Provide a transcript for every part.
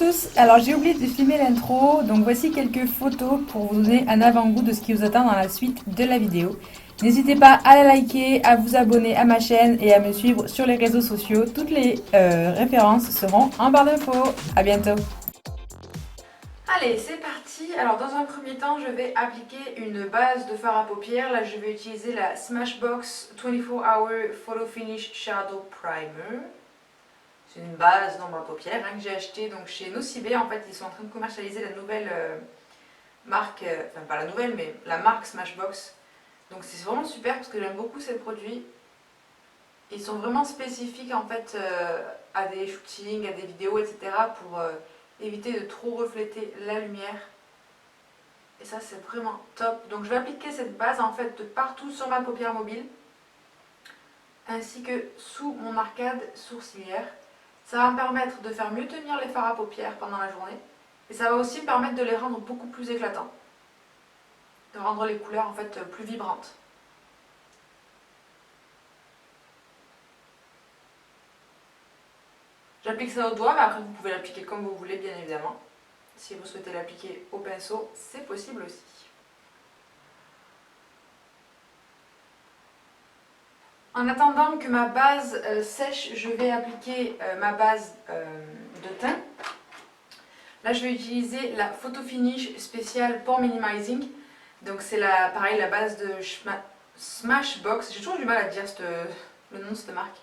tous, alors j'ai oublié de filmer l'intro, donc voici quelques photos pour vous donner un avant-goût de ce qui vous attend dans la suite de la vidéo. N'hésitez pas à la liker, à vous abonner à ma chaîne et à me suivre sur les réseaux sociaux. Toutes les références seront en barre d'infos. À bientôt. Allez, c'est parti. Alors dans un premier temps, je vais appliquer une base de fard à paupières. Là, je vais utiliser la Smashbox 24 Hour Photo Finish Shadow Primer. C'est une base d'ombre à paupières que j'ai acheté donc chez Nocibé. En fait, ils sont en train de commercialiser la nouvelle marque, enfin pas la nouvelle, mais la marque Smashbox. Donc c'est vraiment super parce que j'aime beaucoup ces produits. Ils sont vraiment spécifiques en fait à des shootings, à des vidéos, etc. pour éviter de trop refléter la lumière. Et ça c'est vraiment top. Donc je vais appliquer cette base en fait de partout sur ma paupière mobile ainsi que sous mon arcade sourcilière. Ça va me permettre de faire mieux tenir les fards à paupières pendant la journée. Et ça va aussi me permettre de les rendre beaucoup plus éclatants. De rendre les couleurs en fait plus vibrantes. J'applique ça au doigt, mais après vous pouvez l'appliquer comme vous voulez bien évidemment. Si vous souhaitez l'appliquer au pinceau, c'est possible aussi. En attendant que ma base sèche, je vais appliquer ma base de teint. Là, je vais utiliser la Photo Finish spéciale Pore Minimizing. Donc c'est pareil la base de Smashbox. J'ai toujours du mal à dire le nom de cette marque.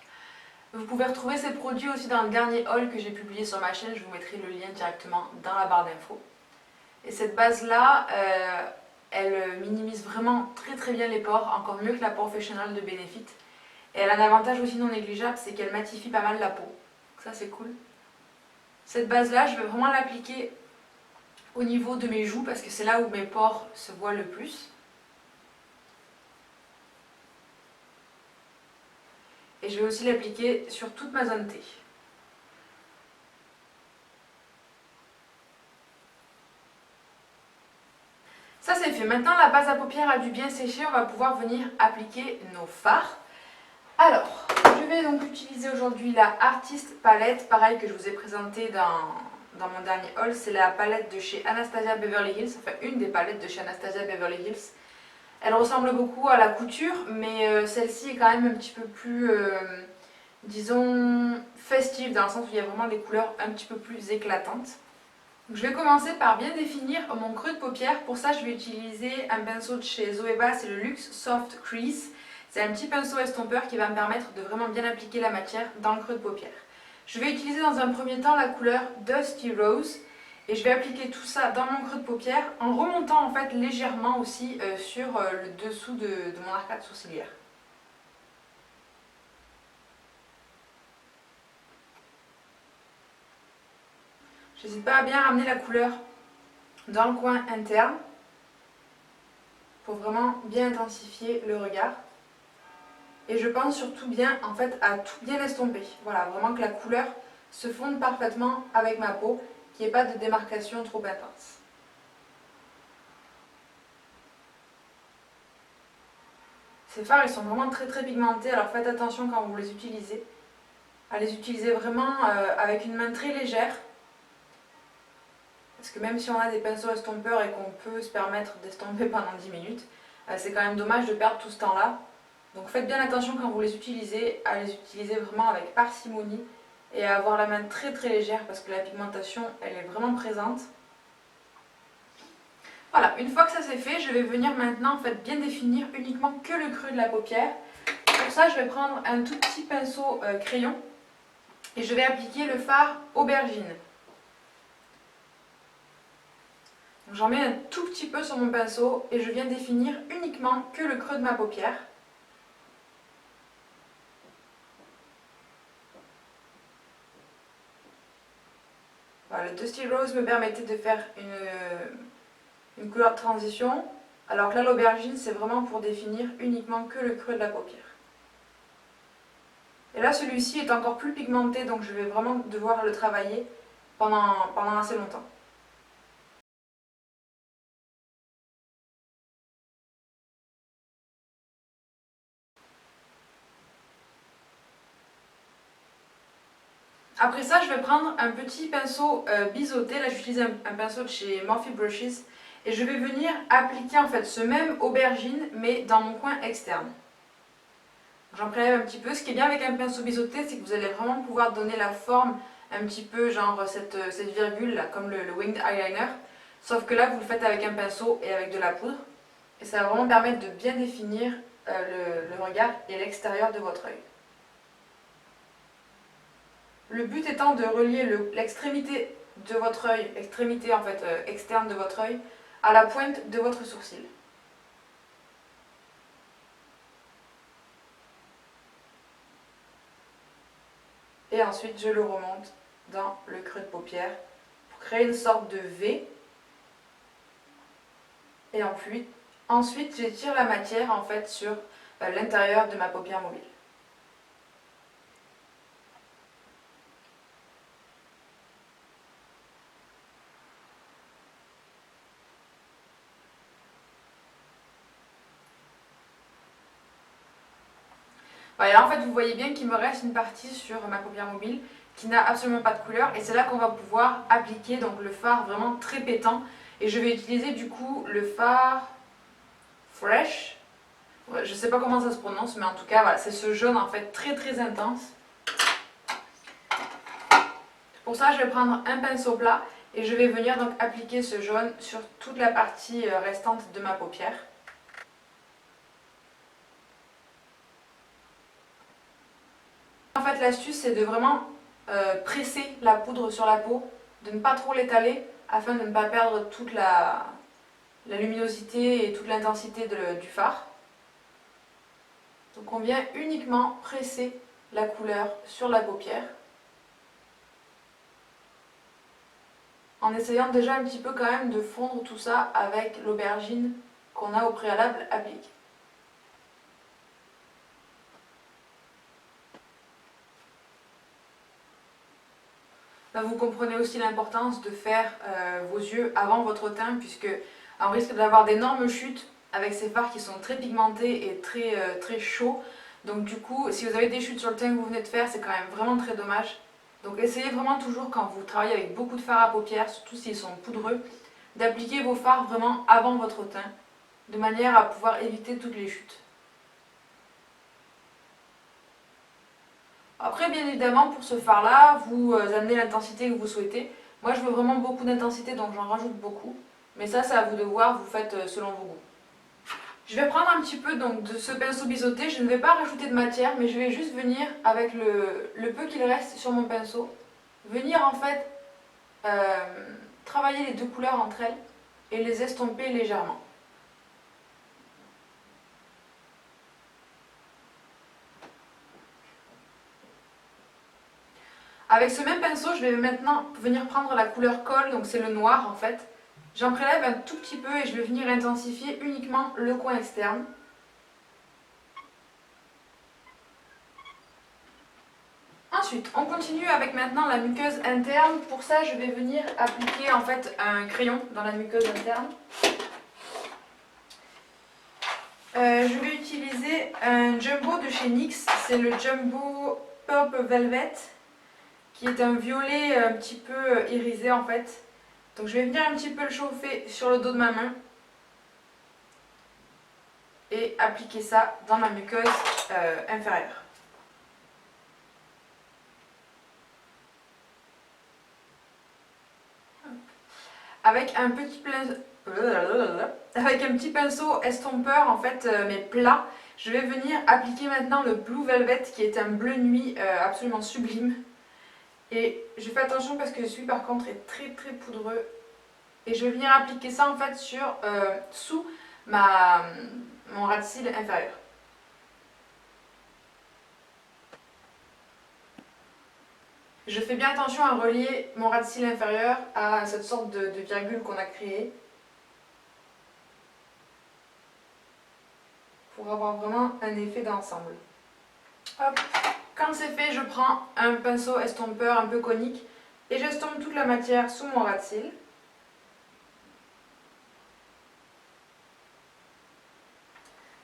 Vous pouvez retrouver ces produits aussi dans le dernier haul que j'ai publié sur ma chaîne. Je vous mettrai le lien directement dans la barre d'infos. Et cette base là, elle minimise vraiment très bien les pores, encore mieux que la Professional de Benefit. Et elle a un avantage aussi non négligeable, c'est qu'elle matifie pas mal la peau. Donc ça c'est cool. Cette base là, je vais vraiment l'appliquer au niveau de mes joues parce que c'est là où mes pores se voient le plus. Et je vais aussi l'appliquer sur toute ma zone T. Ça c'est fait. Maintenant la base à paupières a dû bien sécher, on va pouvoir venir appliquer nos fards. Alors, je vais donc utiliser aujourd'hui la Artist Palette, pareil que je vous ai présenté dans mon dernier haul. C'est la palette de chez Anastasia Beverly Hills, enfin une des palettes de chez Anastasia Beverly Hills. Elle ressemble beaucoup à la couture, mais celle-ci est quand même un petit peu plus, disons, festive, dans le sens où il y a vraiment des couleurs un petit peu plus éclatantes. Donc, je vais commencer par bien définir mon creux de paupière. Pour ça, je vais utiliser un pinceau de chez Zoeva, c'est le Luxe Soft Crease. C'est un petit pinceau estompeur qui va me permettre de vraiment bien appliquer la matière dans le creux de paupière. Je vais utiliser dans un premier temps la couleur Dusty Rose et je vais appliquer tout ça dans mon creux de paupière en remontant en fait légèrement aussi sur le dessous de mon arcade sourcilière. J'hésite pas à bien ramener la couleur dans le coin interne pour vraiment bien intensifier le regard. Et je pense surtout bien en fait à tout bien estomper. Voilà, vraiment que la couleur se fonde parfaitement avec ma peau, qu'il n'y ait pas de démarcation trop intense. Ces fards ils sont vraiment très pigmentés, alors faites attention quand vous les utilisez. À les utiliser vraiment avec une main très légère. Parce que même si on a des pinceaux estompeurs et qu'on peut se permettre d'estomper pendant 10 minutes, c'est quand même dommage de perdre tout ce temps-là. Donc faites bien attention quand vous les utilisez, à les utiliser vraiment avec parcimonie et à avoir la main très légère parce que la pigmentation elle est vraiment présente. Voilà, une fois que ça c'est fait, je vais venir maintenant en fait bien définir uniquement que le creux de la paupière. Pour ça je vais prendre un tout petit pinceau crayon et je vais appliquer le fard aubergine. J'en mets un tout petit peu sur mon pinceau et je viens définir uniquement que le creux de ma paupière. Voilà, le Dusty Rose me permettait de faire une couleur de transition, alors que là l'aubergine c'est vraiment pour définir uniquement que le creux de la paupière. Et là celui-ci est encore plus pigmenté donc je vais vraiment devoir le travailler pendant assez longtemps. Après ça, je vais prendre un petit pinceau biseauté. Là, j'utilise un pinceau de chez Morphe Brushes. Et je vais venir appliquer en fait ce même aubergine, mais dans mon coin externe. J'en prélève un petit peu. Ce qui est bien avec un pinceau biseauté, c'est que vous allez vraiment pouvoir donner la forme un petit peu genre cette virgule là, comme le winged eyeliner. Sauf que là, vous le faites avec un pinceau et avec de la poudre. Et ça va vraiment permettre de bien définir le regard et l'extérieur de votre œil. Le but étant de relier l'extrémité de votre œil, l'extrémité en fait externe de votre œil, à la pointe de votre sourcil. Et ensuite, je le remonte dans le creux de paupière pour créer une sorte de V. Et ensuite j'étire la matière en fait sur l'intérieur de ma paupière mobile. Voilà, en fait, vous voyez bien qu'il me reste une partie sur ma paupière mobile qui n'a absolument pas de couleur. Et c'est là qu'on va pouvoir appliquer donc, le fard vraiment très pétant. Et je vais utiliser du coup le fard Fresh. Ouais, je sais pas comment ça se prononce, mais en tout cas, voilà, c'est ce jaune en fait très très intense. Pour ça, je vais prendre un pinceau plat et je vais venir donc appliquer ce jaune sur toute la partie restante de ma paupière. En fait, l'astuce, c'est de vraiment presser la poudre sur la peau, de ne pas trop l'étaler afin de ne pas perdre toute la luminosité et toute l'intensité du fard. Donc on vient uniquement presser la couleur sur la paupière en essayant déjà un petit peu quand même de fondre tout ça avec l'aubergine qu'on a au préalable appliquée. Là, vous comprenez aussi l'importance de faire vos yeux avant votre teint puisque on risque d'avoir d'énormes chutes avec ces fards qui sont très pigmentés et très chauds. Donc du coup, si vous avez des chutes sur le teint que vous venez de faire, c'est quand même vraiment très dommage. Donc essayez vraiment toujours quand vous travaillez avec beaucoup de fards à paupières, surtout s'ils sont poudreux, d'appliquer vos fards vraiment avant votre teint, de manière à pouvoir éviter toutes les chutes. Après, bien évidemment, pour ce fard-là, vous amenez l'intensité que vous souhaitez. Moi, je veux vraiment beaucoup d'intensité, donc j'en rajoute beaucoup. Mais ça, c'est à vous de voir, vous faites selon vos goûts. Je vais prendre un petit peu donc, de ce pinceau biseauté. Je ne vais pas rajouter de matière, mais je vais juste venir, avec le peu qu'il reste sur mon pinceau, venir en fait travailler les deux couleurs entre elles et les estomper légèrement. Avec ce même pinceau, je vais maintenant venir prendre la couleur colle, donc c'est le noir en fait. J'en prélève un tout petit peu et je vais venir intensifier uniquement le coin externe. Ensuite, on continue avec maintenant la muqueuse interne. Pour ça, je vais venir appliquer en fait un crayon dans la muqueuse interne. Je vais utiliser un jumbo de chez NYX, c'est le Jumbo Purple Velvet, qui est un violet un petit peu irisé en fait. Donc je vais venir un petit peu le chauffer sur le dos de ma main et appliquer ça dans ma muqueuse inférieure. Avec un petit pinceau estompeur en fait mais plat, je vais venir appliquer maintenant le Blue Velvet qui est un bleu nuit absolument sublime. Et je fais attention parce que celui par contre est très poudreux. Et je vais venir appliquer ça en fait sous mon ras de cils inférieur. Je fais bien attention à relier mon ras de cils inférieur à cette sorte de virgule qu'on a créée. Pour avoir vraiment un effet d'ensemble. Hop. Quand c'est fait, je prends un pinceau estompeur un peu conique et j'estompe toute la matière sous mon ras de cils.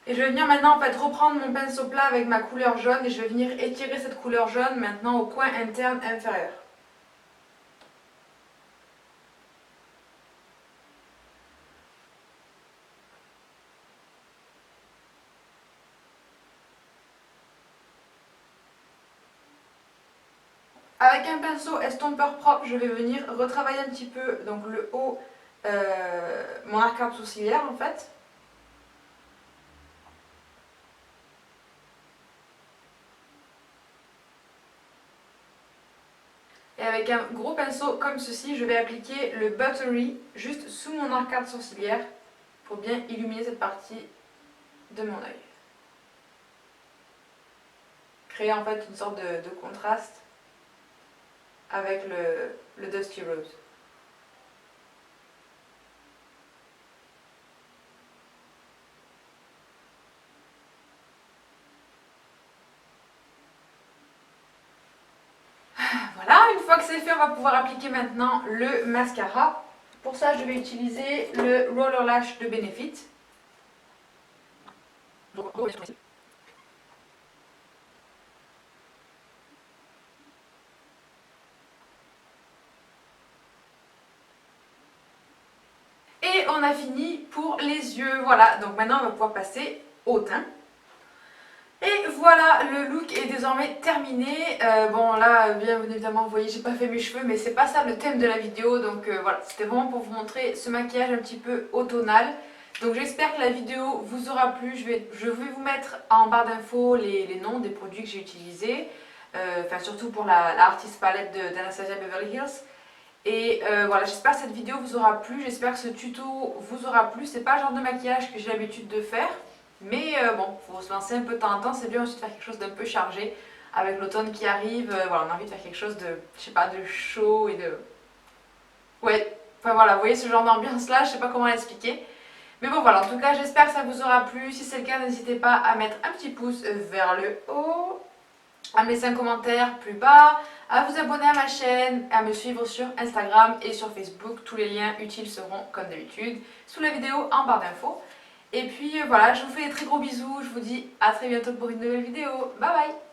Et je vais venir maintenant en fait reprendre mon pinceau plat avec ma couleur jaune et je vais venir étirer cette couleur jaune maintenant au coin interne inférieur. Avec un pinceau estompeur propre, je vais venir retravailler un petit peu donc le haut, mon arcade sourcilière en fait. Et avec un gros pinceau comme ceci, je vais appliquer le Buttery juste sous mon arcade sourcilière pour bien illuminer cette partie de mon œil. Créer en fait une sorte de contraste avec le Dusty Rose. Voilà, une fois que c'est fait, on va pouvoir appliquer maintenant le mascara. Pour ça, je vais utiliser le Roller Lash de Benefit. Et on a fini pour les yeux. Voilà, donc maintenant on va pouvoir passer au teint. Et voilà, le look est désormais terminé. Bon là, bien évidemment, vous voyez, j'ai pas fait mes cheveux, mais c'est pas ça le thème de la vidéo. Donc voilà, c'était vraiment pour vous montrer ce maquillage un petit peu automnal. Donc j'espère que la vidéo vous aura plu. Je vais vous mettre en barre d'infos les noms des produits que j'ai utilisés. Enfin surtout pour la Artist Palette d'Anastasia Beverly Hills. Et voilà, j'espère que cette vidéo vous aura plu, j'espère que ce tuto vous aura plu. C'est pas le genre de maquillage que j'ai l'habitude de faire, mais bon, faut se lancer un peu de temps en temps, c'est bien aussi de faire quelque chose d'un peu chargé. Avec l'automne qui arrive, voilà, on a envie de faire quelque chose de, je sais pas, de chaud et de... Ouais, enfin voilà, vous voyez ce genre d'ambiance là, je sais pas comment l'expliquer. Mais bon voilà, en tout cas j'espère que ça vous aura plu. Si c'est le cas, n'hésitez pas à mettre un petit pouce vers le haut, à me laisser un commentaire plus bas, à vous abonner à ma chaîne, à me suivre sur Instagram et sur Facebook. Tous les liens utiles seront, comme d'habitude, sous la vidéo en barre d'infos. Et puis voilà, je vous fais des très gros bisous, je vous dis à très bientôt pour une nouvelle vidéo. Bye bye!